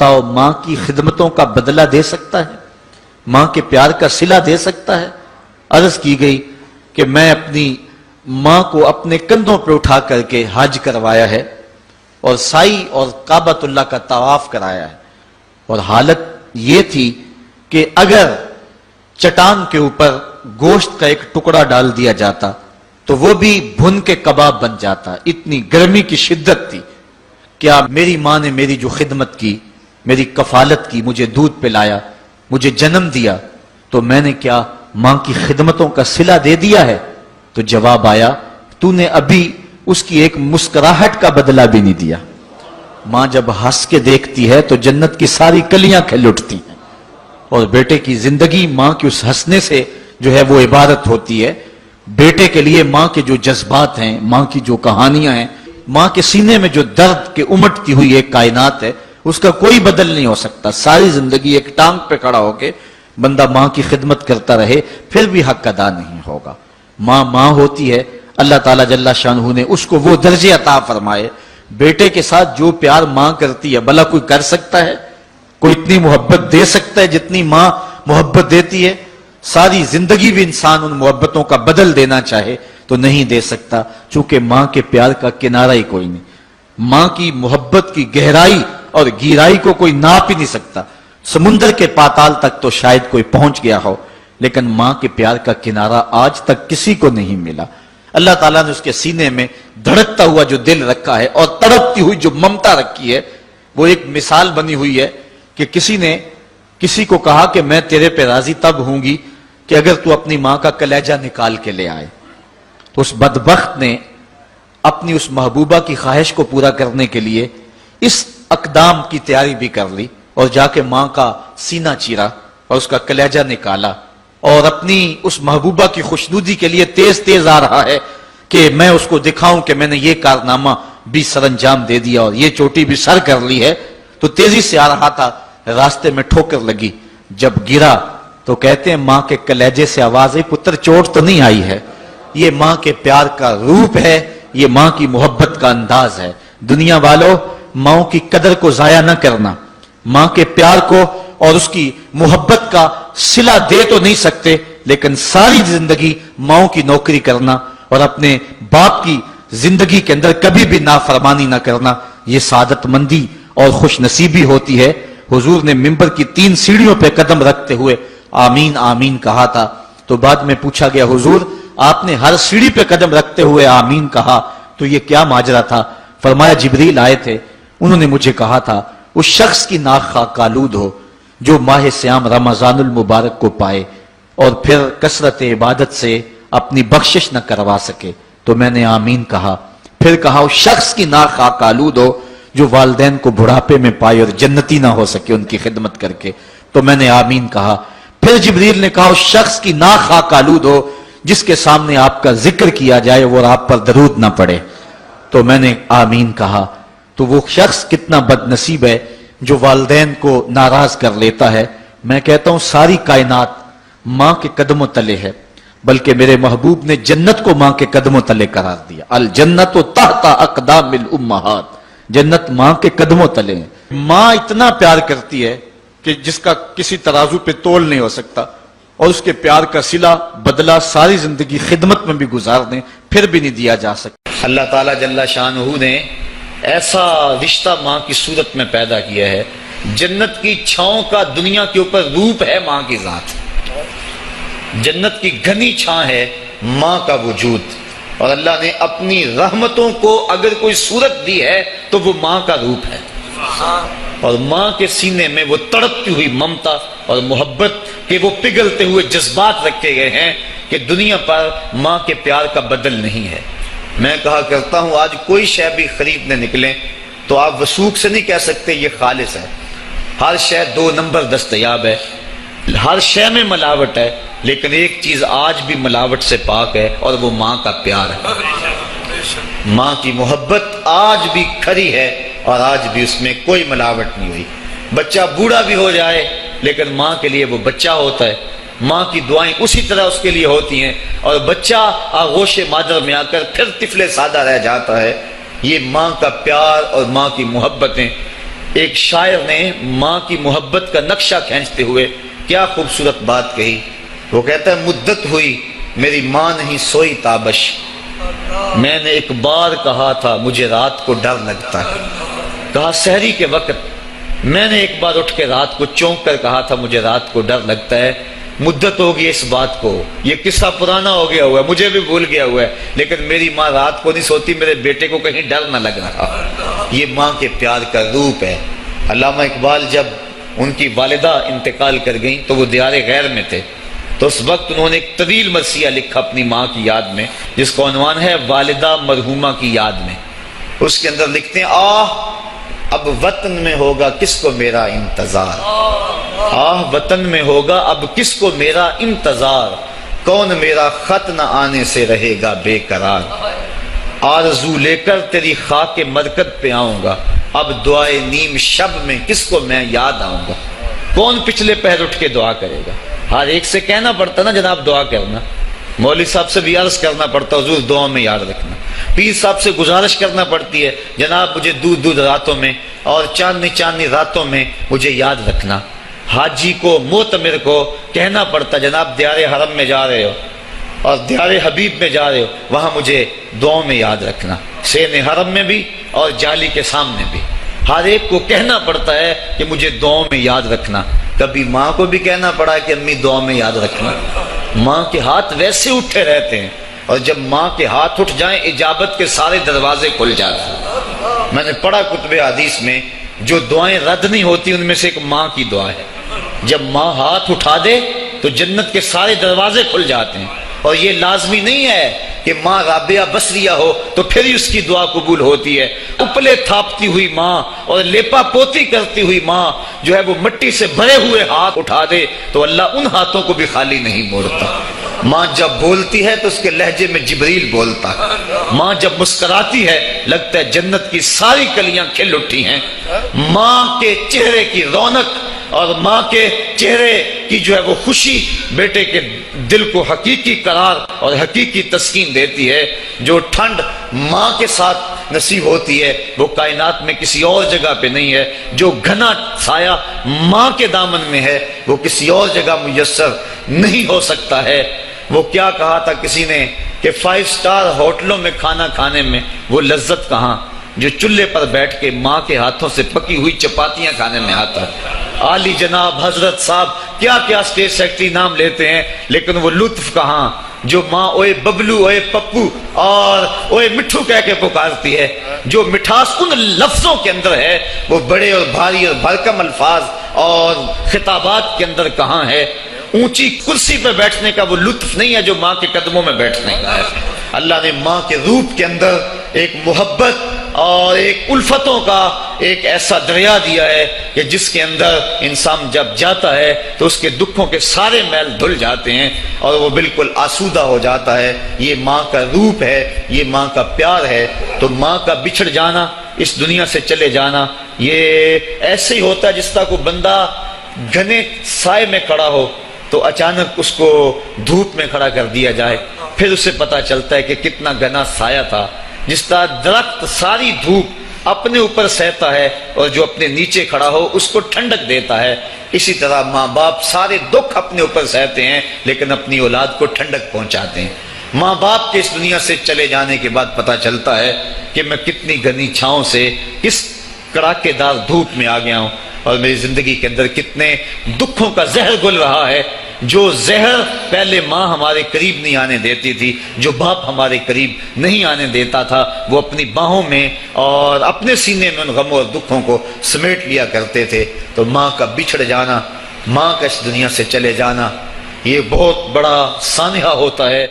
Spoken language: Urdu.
بتاؤ ماں کی خدمتوں کا بدلہ دے سکتا ہے؟ ماں کے پیار کا صلہ دے سکتا ہے؟ عرض کی گئی کہ میں اپنی ماں کو اپنے کندھوں پہ اٹھا کر کے حج کروایا ہے اور سائی اور کعبۃ اللہ کا طواف کرایا ہے، اور حالت یہ تھی کہ اگر چٹان کے اوپر گوشت کا ایک ٹکڑا ڈال دیا جاتا تو وہ بھی بھن کے کباب بن جاتا، اتنی گرمی کی شدت تھی۔ کیا میری ماں نے میری جو خدمت کی، میری کفالت کی، مجھے دودھ پلایا، مجھے جنم دیا، تو میں نے کیا ماں کی خدمتوں کا صلہ دے دیا ہے؟ تو جواب آیا تو نے ابھی اس کی ایک مسکراہٹ کا بدلہ بھی نہیں دیا۔ ماں جب ہنس کے دیکھتی ہے تو جنت کی ساری کلیاں کھل اٹھتی ہیں، اور بیٹے کی زندگی ماں کے اس ہنسنے سے جو ہے وہ عبادت ہوتی ہے۔ بیٹے کے لیے ماں کے جو جذبات ہیں، ماں کی جو کہانیاں ہیں، ماں کے سینے میں جو درد کے امٹتی ہوئی ایک کائنات ہے، اس کا کوئی بدل نہیں ہو سکتا۔ ساری زندگی ایک ٹانگ پہ کھڑا ہو کے بندہ ماں کی خدمت کرتا رہے پھر بھی حق ادا نہیں ہوگا۔ ماں ماں ہوتی ہے، اللہ تعالیٰ جل شانہ نے اس کو وہ درجے عطا فرمائے۔ بیٹے کے ساتھ جو پیار ماں کرتی ہے بھلا کوئی کر سکتا ہے؟ کوئی اتنی محبت دے سکتا ہے جتنی ماں محبت دیتی ہے؟ ساری زندگی بھی انسان ان محبتوں کا بدل دینا چاہے تو نہیں دے سکتا، چونکہ ماں کے پیار کا کنارہ ہی کوئی نہیں۔ ماں کی محبت کی گہرائی اور گہرائی کو کوئی ناپ ہی نہیں سکتا۔ سمندر کے پاتال تک تو شاید کوئی پہنچ گیا ہو، لیکن ماں کے پیار کا کنارہ آج تک کسی کو نہیں ملا۔ اللہ تعالیٰ نے اس کے سینے میں دھڑکتا ہوا جو دل رکھا ہے اور تڑپتی ہوئی جو ممتا رکھی ہے، وہ ایک مثال بنی ہوئی ہے کہ کسی نے کسی کو کہا کہ میں تیرے پہ راضی تب ہوں گی کہ اگر تو اپنی ماں کا کلیجہ نکال کے لے آئے۔ تو اس بدبخت نے اپنی اس محبوبہ کی خواہش کو پورا کرنے کے لیے اس اقدام کی تیاری بھی کر لی، اور جا کے ماں کا سینہ چیرا اور اس کا کلیجہ نکالا، اور اپنی اس محبوبہ کی خوشنودی کے لیے تیز تیز آ رہا ہے کہ میں اس کو دکھاؤں کہ میں نے یہ کارنامہ بھی سر انجام دے دیا اور یہ چوٹی بھی سر کر لی ہے۔ تو تیزی سے آ رہا تھا، راستے میں ٹھوکر لگی، جب گرا تو کہتے ہیں ماں کے کلیجے سے آواز آئی پتر چوٹ تو نہیں آئی ہے؟ یہ ماں کے پیار کا روپ ہے، یہ ماں کی محبت کا انداز ہے۔ دنیا والوں، ماں کی قدر کو ضائع نہ کرنا، ماں کے پیار کو اور اس کی محبت کا صلہ دے تو نہیں سکتے، لیکن ساری زندگی ماں کی نوکری کرنا اور اپنے باپ کی زندگی کے اندر کبھی بھی نافرمانی نہ کرنا، یہ سعادت مندی اور خوش نصیبی ہوتی ہے۔ حضور نے منبر کی 3 سیڑھیوں پہ قدم رکھتے ہوئے آمین آمین کہا تھا، تو بعد میں پوچھا گیا حضور آپ نے ہر سیڑھی پہ قدم رکھتے ہوئے آمین کہا تو یہ کیا ماجرا تھا؟ فرمایا جبریل آئے تھے، انہوں نے مجھے کہا تھا اس شخص کی ناک خاک آلود ہو جو ماہ سیام رمضان المبارک کو پائے اور پھر کثرت عبادت سے اپنی بخشش نہ کروا سکے، تو میں نے آمین کہا۔ پھر کہا اس شخص کی ناک خاک آلود ہو جو والدین کو بڑھاپے میں پائے اور جنتی نہ ہو سکے ان کی خدمت کر کے، تو میں نے آمین کہا۔ پھر جبریل نے کہا اس شخص کی ناک خاک آلود ہو جس کے سامنے آپ کا ذکر کیا جائے اور آپ پر درود نہ پڑے، تو میں نے آمین کہا۔ تو وہ شخص کتنا بد نصیب ہے جو والدین کو ناراض کر لیتا ہے۔ میں کہتا ہوں ساری کائنات ماں کے قدموں تلے ہے، بلکہ میرے محبوب نے جنت کو ماں کے قدموں تلے قرار دیا۔ الجنت تحت اقدام الامہات، جنت ماں کے قدموں تلے ہیں۔ ماں اتنا پیار کرتی ہے کہ جس کا کسی ترازو پہ تول نہیں ہو سکتا، اور اس کے پیار کا صلہ بدلہ ساری زندگی خدمت میں بھی گزار دیں پھر بھی نہیں دیا جا سکتا۔ اللہ تعالیٰ جل شانہ نے ایسا رشتہ ماں کی صورت میں پیدا کیا ہے، جنت کی چھاؤں کا دنیا کے اوپر روپ ہے ماں کی ذات، جنت کی گھنی چھاں ہے ماں کا وجود، اور اللہ نے اپنی رحمتوں کو اگر کوئی صورت دی ہے تو وہ ماں کا روپ ہے، اور ماں کے سینے میں وہ تڑپتی ہوئی ممتا اور محبت کے وہ پگھلتے ہوئے جذبات رکھے گئے ہیں کہ دنیا پر ماں کے پیار کا بدل نہیں ہے۔ میں کہا کرتا ہوں آج کوئی شے بھی خریدنے نکلیں تو آپ وثوق سے نہیں کہہ سکتے یہ خالص ہے، ہر شے 2 نمبر دستیاب ہے، ہر شے میں ملاوٹ ہے، لیکن ایک چیز آج بھی ملاوٹ سے پاک ہے اور وہ ماں کا پیار ہے۔ ماں کی محبت آج بھی کھری ہے اور آج بھی اس میں کوئی ملاوٹ نہیں ہوئی۔ بچہ بوڑھا بھی ہو جائے لیکن ماں کے لیے وہ بچہ ہوتا ہے، ماں کی دعائیں اسی طرح اس کے لیے ہوتی ہیں، اور بچہ آغوش مادر میں آ کر پھر طفل سادہ رہ جاتا ہے۔ یہ ماں کا پیار اور ماں کی محبتیں ایک شاعر نے ماں کی محبت کا نقشہ کھینچتے ہوئے کیا خوبصورت بات کہی. وہ کہتا ہے مدت ہوئی میری ماں نہیں سوئی تابش، میں نے ایک بار کہا تھا مجھے رات کو ڈر لگتا ہے. کہا سحری کے وقت میں نے ایک بار اٹھ کے رات کو چونک کر کہا تھا مجھے رات کو ڈر لگتا ہے. مدت ہو گئی اس بات کو، یہ قصہ پرانا ہو گیا ہوا ہے، مجھے بھی بھول گیا ہوا ہے، لیکن میری ماں رات کو نہیں سوتی، میرے بیٹے کو کہیں ڈر نہ لگ رہا. یہ ماں کے پیار کا روپ ہے. علامہ اقبال جب ان کی والدہ انتقال کر گئیں تو وہ دیار غیر میں تھے، تو اس وقت انہوں نے ایک طویل مرثیہ لکھا اپنی ماں کی یاد میں، جس کا عنوان ہے والدہ مرحومہ کی یاد میں. اس کے اندر لکھتے ہیں اب وطن میں ہوگا کس کو میرا انتظار، وطن میں ہوگا اب کس کو میرا انتظار، کون میرا خط نہ آنے سے رہے گا بے قرار، آرزو لے کر تیری خاک مرکز پہ آؤں گا، اب دعائے نیم شب میں کس کو میں یاد آؤں گا. کون پچھلے پہر اٹھ کے دعا کرے گا؟ ہر ایک سے کہنا پڑتا نا جناب دعا کرنا، مولوی صاحب سے بھی عرض کرنا پڑتا حضور دعا میں یاد رکھنا، پیر صاحب سے گزارش کرنا پڑتی ہے جناب مجھے دودھ راتوں میں اور چاندنی راتوں میں مجھے یاد رکھنا. حاجی کو معتمر کو کہنا پڑتا جناب دیار حرم میں جا رہے ہو اور دیار حبیب میں جا رہے ہو، وہاں مجھے دعاؤں میں یاد رکھنا، سین حرم میں بھی اور جالی کے سامنے بھی. ہر ایک کو کہنا پڑتا ہے کہ مجھے دعاؤں میں یاد رکھنا. کبھی ماں کو بھی کہنا پڑا کہ امی دعاؤں میں یاد رکھنا. ماں کے ہاتھ ویسے اٹھے رہتے ہیں، اور جب ماں کے ہاتھ اٹھ جائیں اجابت کے سارے دروازے کھل جاتے ہیں. میں نے پڑھا کتب حدیث میں جو دعائیں رد نہیں ہوتی ان میں سے ایک ماں کی دعا ہے. جب ماں ہاتھ اٹھا دے تو جنت کے سارے دروازے کھل جاتے ہیں. اور یہ لازمی نہیں ہے کہ ماں رابعہ بصریہ ہو تو پھر ہی اس کی دعا قبول ہوتی ہے. اپلے تھاپتی ہوئی ماں اور لیپا پوتی کرتی ہوئی ماں جو ہے وہ مٹی سے بھرے ہوئے ہاتھ اٹھا دے تو اللہ ان ہاتھوں کو بھی خالی نہیں موڑتا. ماں جب بولتی ہے تو اس کے لہجے میں جبریل بولتا ہے. ماں جب مسکراتی ہے لگتا ہے جنت کی ساری کلیاں کھل اٹھی ہیں. ماں کے چہرے کی رونق اور ماں کے چہرے کی جو ہے وہ خوشی بیٹے کے دل کو حقیقی قرار اور حقیقی تسکین دیتی ہے. جو ٹھنڈ ماں کے ساتھ نصیب ہوتی ہے وہ کائنات میں کسی اور جگہ پہ نہیں ہے. جو گھنا سایہ ماں کے دامن میں ہے وہ کسی اور جگہ میسر نہیں ہو سکتا ہے. وہ کیا کہا تھا کسی نے کہ 5 اسٹار ہوٹلوں میں کھانا کھانے میں وہ لذت کہاں جو چولہے پر بیٹھ کے ماں کے ہاتھوں سے پکی ہوئی چپاتیاں کھانے میں آتا ہے. عالی جناب حضرت صاحب کیا کیا اسٹیٹ سیکرٹری نام لیتے ہیں، لیکن وہ لطف کہاں جو ماں اوئے ببلو اوئے پپو اور اوئے مٹھو کہہ کے پکارتی ہے. جو مٹھاس ان لفظوں کے اندر ہے وہ بڑے اور بھاری اور بھرکم الفاظ اور خطابات کے اندر کہاں ہے. اونچی کرسی پہ بیٹھنے کا وہ لطف نہیں ہے جو ماں کے قدموں میں بیٹھنے کا ہے. اللہ نے ماں کے روپ کے اندر ایک محبت اور ایک الفتوں کا ایک ایسا دریا دیا ہے کہ جس کے اندر انسان جب جاتا ہے تو اس کے دکھوں کے سارے میل دھل جاتے ہیں اور وہ بالکل آسودہ ہو جاتا ہے. یہ ماں کا روپ ہے، یہ ماں کا پیار ہے. تو ماں کا بچھڑ جانا، اس دنیا سے چلے جانا، یہ ایسے ہی ہوتا ہے جس طرح کوئی بندہ گھنے سائے میں کھڑا ہو تو اچانک اس کو دھوپ میں کھڑا کر دیا جائے، پھر اسے پتا چلتا ہے کہ کتنا گھنا سایہ تھا. جس طرح درخت ساری دھوپ اپنے اوپر سہتا ہے اور جو اپنے نیچے کھڑا ہو اس کو ٹھنڈک دیتا ہے، اسی طرح ماں باپ سارے دکھ اپنے اوپر سہتے ہیں لیکن اپنی اولاد کو ٹھنڈک پہنچاتے ہیں. ماں باپ کے اس دنیا سے چلے جانے کے بعد پتا چلتا ہے کہ میں کتنی گھنی چھاؤں سے کس کڑاکے دار دھوپ میں آ گیا ہوں اور میری زندگی کے اندر کتنے دکھوں کا زہر گل رہا ہے. جو زہر پہلے ماں ہمارے قریب نہیں آنے دیتی تھی، جو باپ ہمارے قریب نہیں آنے دیتا تھا، وہ اپنی باہوں میں اور اپنے سینے میں ان غموں اور دکھوں کو سمیٹ لیا کرتے تھے. تو ماں کا بچھڑ جانا، ماں کا اس دنیا سے چلے جانا، یہ بہت بڑا سانحہ ہوتا ہے.